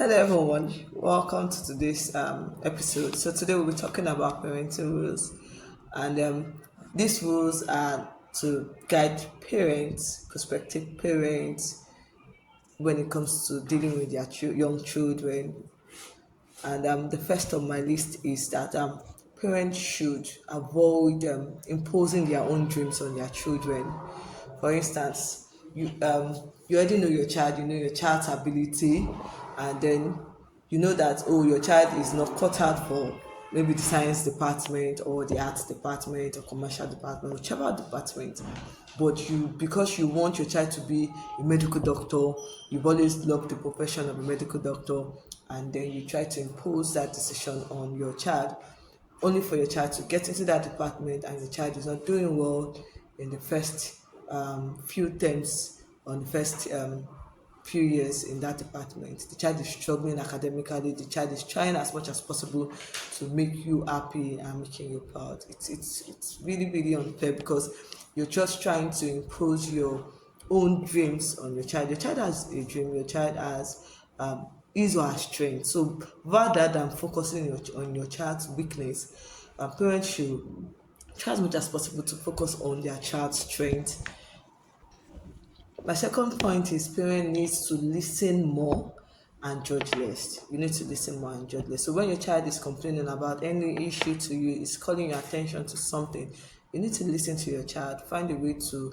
Hello, everyone. Welcome to today's episode. So today we'll be talking about parenting rules, and these rules are to guide parents, prospective parents, when it comes to dealing with their young children. And the first on my list is that parents should avoid imposing their own dreams on their children. For instance, you already know your child, you know your child's ability, and then you know that your child is not cut out for maybe the science department or the arts department or commercial department, whichever department. But you, because you want your child to be a medical doctor, you've always loved the profession of a medical doctor, and then you try to impose that decision on your child, only for your child to get into that department and the child is not doing well in the first few terms, on the first few years in that department. The child is struggling academically, the child is trying as much as possible to make you happy and making you proud. It's really, really unfair, because you're just trying to impose your own dreams on your child. Your child has a dream, your child has his or her strength. So rather than focusing on your child's weakness, parents should try as much as possible to focus on their child's strength. My second point is parent needs to listen more and judge less. You need to listen more and judge less. So when your child is complaining about any issue to you, is calling your attention to something, you need to listen to your child, find a way to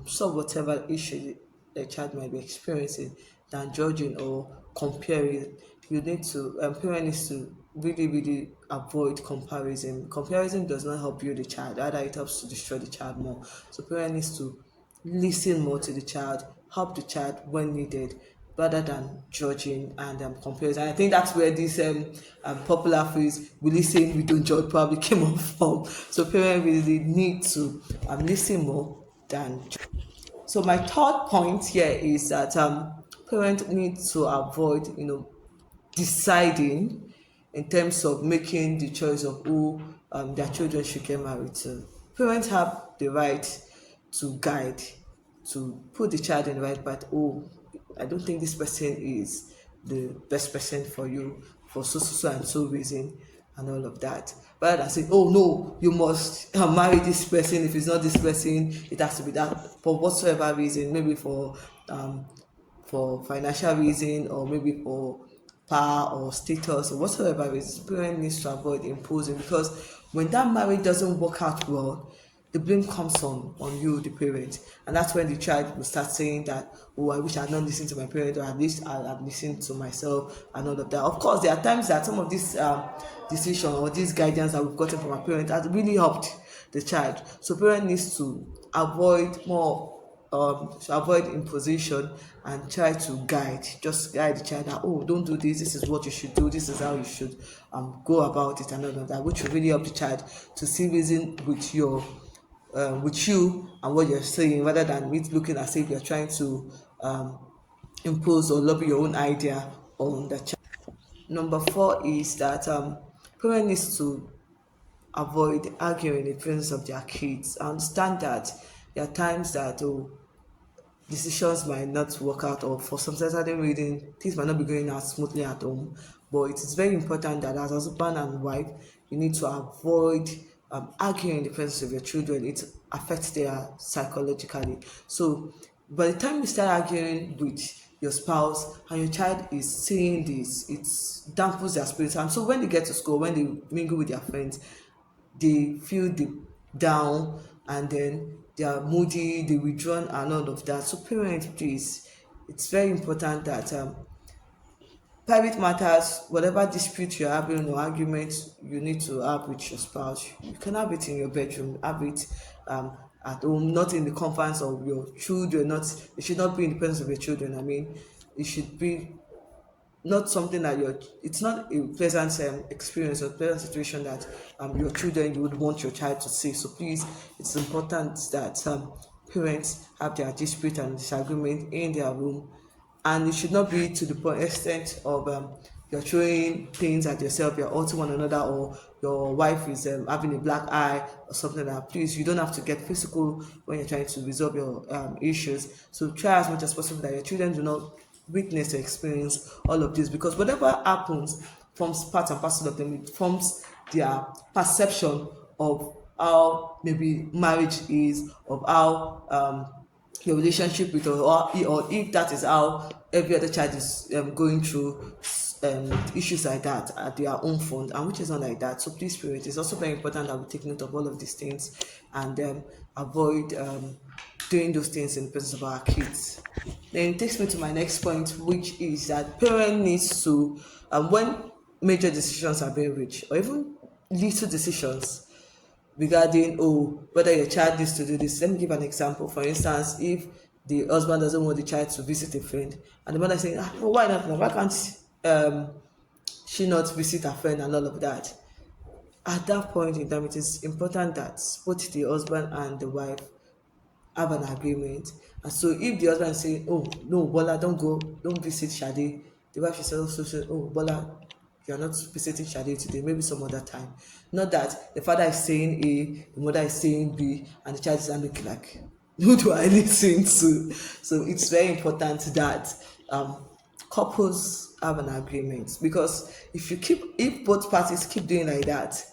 solve whatever issue the child might be experiencing, than judging or comparing. You need to, parent needs to really, really avoid comparison. Comparison does not help you the child, rather it helps to destroy the child more. So parent needs to listen more to the child, help the child when needed, rather than judging and comparison. I think that's where this popular phrase "we listen, we don't judge" probably came up from. So parents really need to listen more than judge. So my third point here is that parents need to avoid, deciding in terms of making the choice of who their children should get married to. Parents have the right to guide, to put the child in the right path. I don't think this person is the best person for you for so and so reason, and all of that. Rather than saying, oh no, you must marry this person. If it's not this person, it has to be that, for whatsoever reason, maybe for financial reason, or maybe for power or status or whatsoever reason. Parent needs to avoid imposing, because when that marriage doesn't work out well, the blame comes on you, the parent, and that's when the child will start saying that, oh, I wish I had not listened to my parent, or at least I had listened to myself, and all of that. Of course, there are times that some of these decision or this guidance that we've gotten from our parent has really helped the child. So parent needs to avoid more, to avoid imposition, and try to guide, just guide the child that, oh, don't do this, this is what you should do, this is how you should go about it, and all of that, which will really help the child to see reason with you and what you're saying, rather than it looking as if you're trying to impose or lobby your own idea on the child. Number four is that parent needs to avoid arguing in the presence of their kids. I understand that there are times that decisions might not work out, or for some certain reason things might not be going out smoothly at home, but it is very important that as husband and wife, you need to avoid arguing in the presence of your children. It affects their psychologically. So by the time you start arguing with your spouse and your child is seeing this, it dampens their spirits, and so when they get to school, when they mingle with their friends, they feel down, and then they are moody, they withdrawn, and all of that. So parents, please, it's very important that private matters, whatever dispute you're having or argument you need to have with your spouse, you can have it in your bedroom, have it at home, not in the confines of your children. Not, it should not be in the presence of your children. I mean, it should be not something that you're, it's not a pleasant experience or pleasant situation that your children, you would want your child to see. So please, it's important that parents have their dispute and disagreement in their room, and it should not be to the point extent of you're throwing things at yourself, you're hurting one another, or your wife is having a black eye or something like that. Please, you don't have to get physical when you're trying to resolve your issues. So try as much as possible that your children do not witness or experience all of this, because whatever happens forms part and parcel of them. It forms their perception of how maybe marriage is, of how your relationship with, or if that is how every other child is going through issues like that at their own front, and which is not like that. So please, parents, it's also very important that we take note of all of these things and avoid doing those things in the presence of our kids. Then it takes me to my next point, which is that parent needs to, when major decisions are being reached, or even little decisions regarding, oh, whether your child needs to do this. Let me give an example. For instance, if the husband doesn't want the child to visit a friend, and the mother is saying, well, why not? Why can't she not visit her friend and all of that? At that point in time, it is important that both the husband and the wife have an agreement. And so if the husband is saying, oh no, Bola, don't go, don't visit Shade, the wife is also saying, oh Bola, you are not visiting Shade today, maybe some other time. Not that the father is saying A, the mother is saying B, and the child is looking like, who do I listen to? So it's very important that couples have an agreement, because if both parties keep doing like that,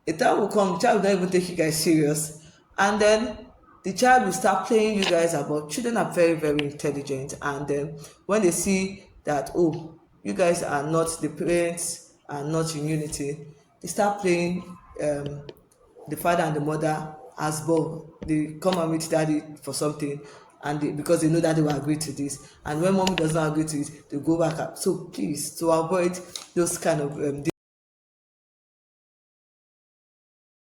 a time will come, the child will not even take you guys serious, and then the child will start playing you guys about. Children are very, very intelligent, and then when they see that, oh, you guys are not, the parents are not in unity, they start playing the father and the mother as ball. They come and meet daddy for something, and because they know that they will agree to this, and when mommy does not agree to it, they go back up. So please, to avoid those kind of